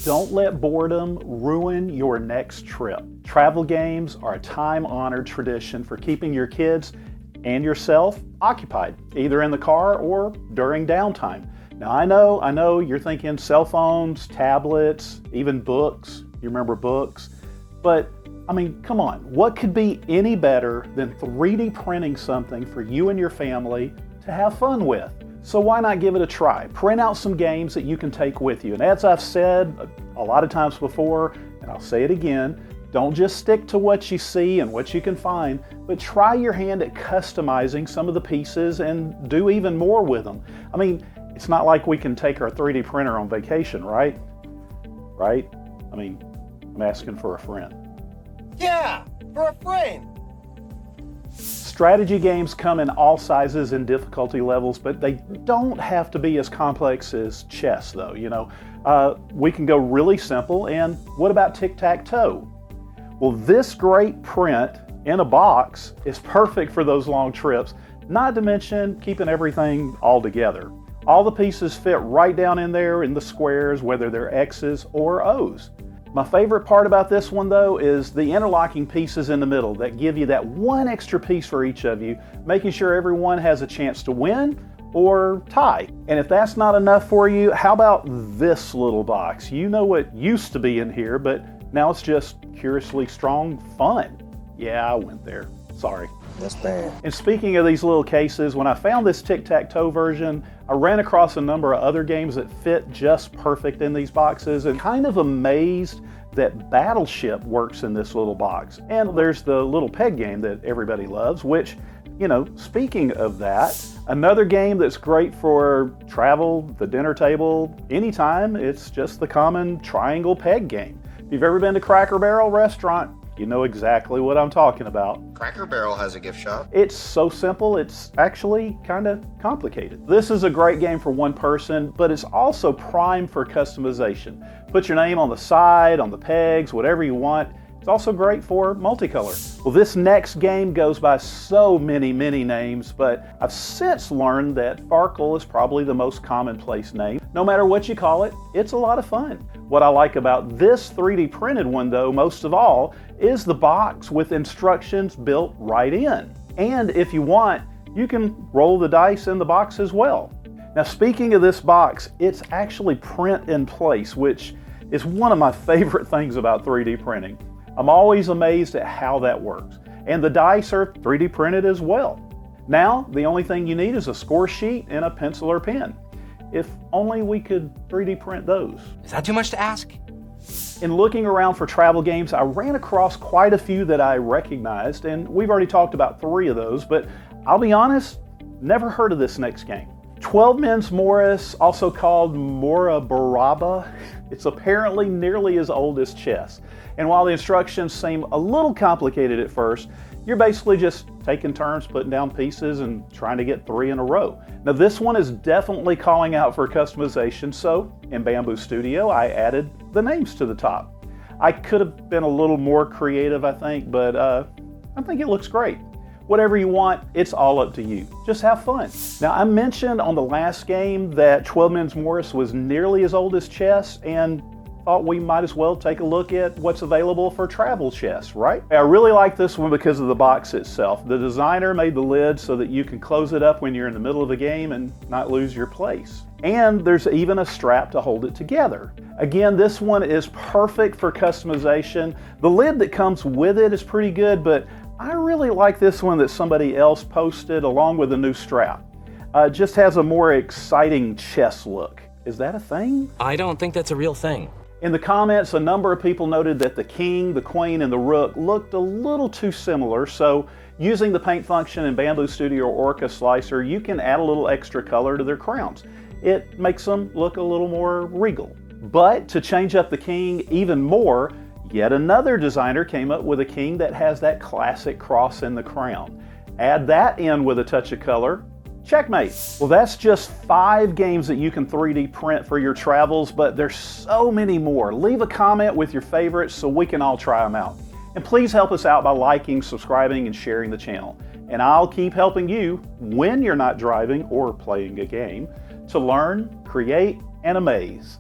Don't let boredom ruin your next trip. Travel games are a time-honored tradition for keeping your kids and yourself occupied, either in the car or during downtime. Now I know you're thinking cell phones, tablets, even books. You remember books? But I mean, come on, what could be any better than 3D printing something for you and your family to have fun with? So why not give it a try? Print out some games that you can take with you. And as I've said a lot of times before, and I'll say it again, don't just stick to what you see and what you can find, but try your hand at customizing some of the pieces and do even more with them. I mean, it's not like we can take our 3D printer on vacation, right? Right? I mean, I'm asking for a friend. Yeah, for a friend. Strategy games come in all sizes and difficulty levels, but they don't have to be as complex as chess, though. You know, we can go really simple. And what about Tic-Tac-Toe? Well, this great print in a box is perfect for those long trips, not to mention keeping everything all together. All the pieces fit right down in there in the squares, whether they're X's or O's. My favorite part about this one, though, is the interlocking pieces in the middle that give you that one extra piece for each of you, making sure everyone has a chance to win or tie. And if that's not enough for you, how about this little box? You know what used to be in here, but now it's just curiously strong fun. Yeah, I went there. Sorry. That's bad. And speaking of these little cases, when I found this Tic-Tac-Toe version, I ran across a number of other games that fit just perfect in these boxes, and kind of amazed that Battleship works in this little box. And there's the little peg game that everybody loves, which, you know, speaking of that, another game that's great for travel, the dinner table, anytime. It's just the common triangle peg game. If you've ever been to Cracker Barrel restaurant, you know exactly what I'm talking about. Cracker Barrel has a gift shop. It's so simple, it's actually kind of complicated. This is a great game for one person, but it's also primed for customization. Put your name on the side, on the pegs, whatever you want. It's also great for multicolor. Well, this next game goes by so many names, but I've since learned that Farkle is probably the most commonplace name. No matter what you call it, it's a lot of fun. What I like about this 3D printed one, though, most of all, is the box with instructions built right in. And if you want, you can roll the dice in the box as well. Now, speaking of this box, it's actually print in place, which is one of my favorite things about 3D printing. I'm always amazed at how that works. And the dice are 3D printed as well. Now, the only thing you need is a score sheet and a pencil or pen. If only we could 3D print those. Is that too much to ask? In looking around for travel games, I ran across quite a few that I recognized, and we've already talked about 3 of those, but I'll be honest, never heard of this next game. 12 Men's Morris, also called Morabaraba, it's apparently nearly as old as chess. And while the instructions seem a little complicated at first, you're basically just taking turns putting down pieces and trying to get 3 in a row. Now this one is definitely calling out for customization, so in Bamboo Studio I added the names to the top. I could have been a little more creative, I think, but I think it looks great. Whatever you want, it's all up to you. Just have fun. Now I mentioned on the last game that 12 Men's Morris was nearly as old as chess, and thought we might as well take a look at what's available for travel chess, right? I really like this one because of the box itself. The designer made the lid so that you can close it up when you're in the middle of a game and not lose your place. And there's even a strap to hold it together. Again, this one is perfect for customization. The lid that comes with it is pretty good, but I really like this one that somebody else posted along with a new strap. It just has a more exciting chess look. Is that a thing? I don't think that's a real thing. In the comments, a number of people noted that the king, the queen, and the rook looked a little too similar, so using the paint function in Bamboo Studio or Orca Slicer, you can add a little extra color to their crowns. It makes them look a little more regal. But to change up the king even more, yet another designer came up with a king that has that classic cross in the crown. Add that in with a touch of color, checkmate. Well, that's just 5 games that you can 3D print for your travels, but there's so many more. Leave a comment with your favorites so we can all try them out. And please help us out by liking, subscribing, and sharing the channel. And I'll keep helping you when you're not driving or playing a game to learn, create, and amaze.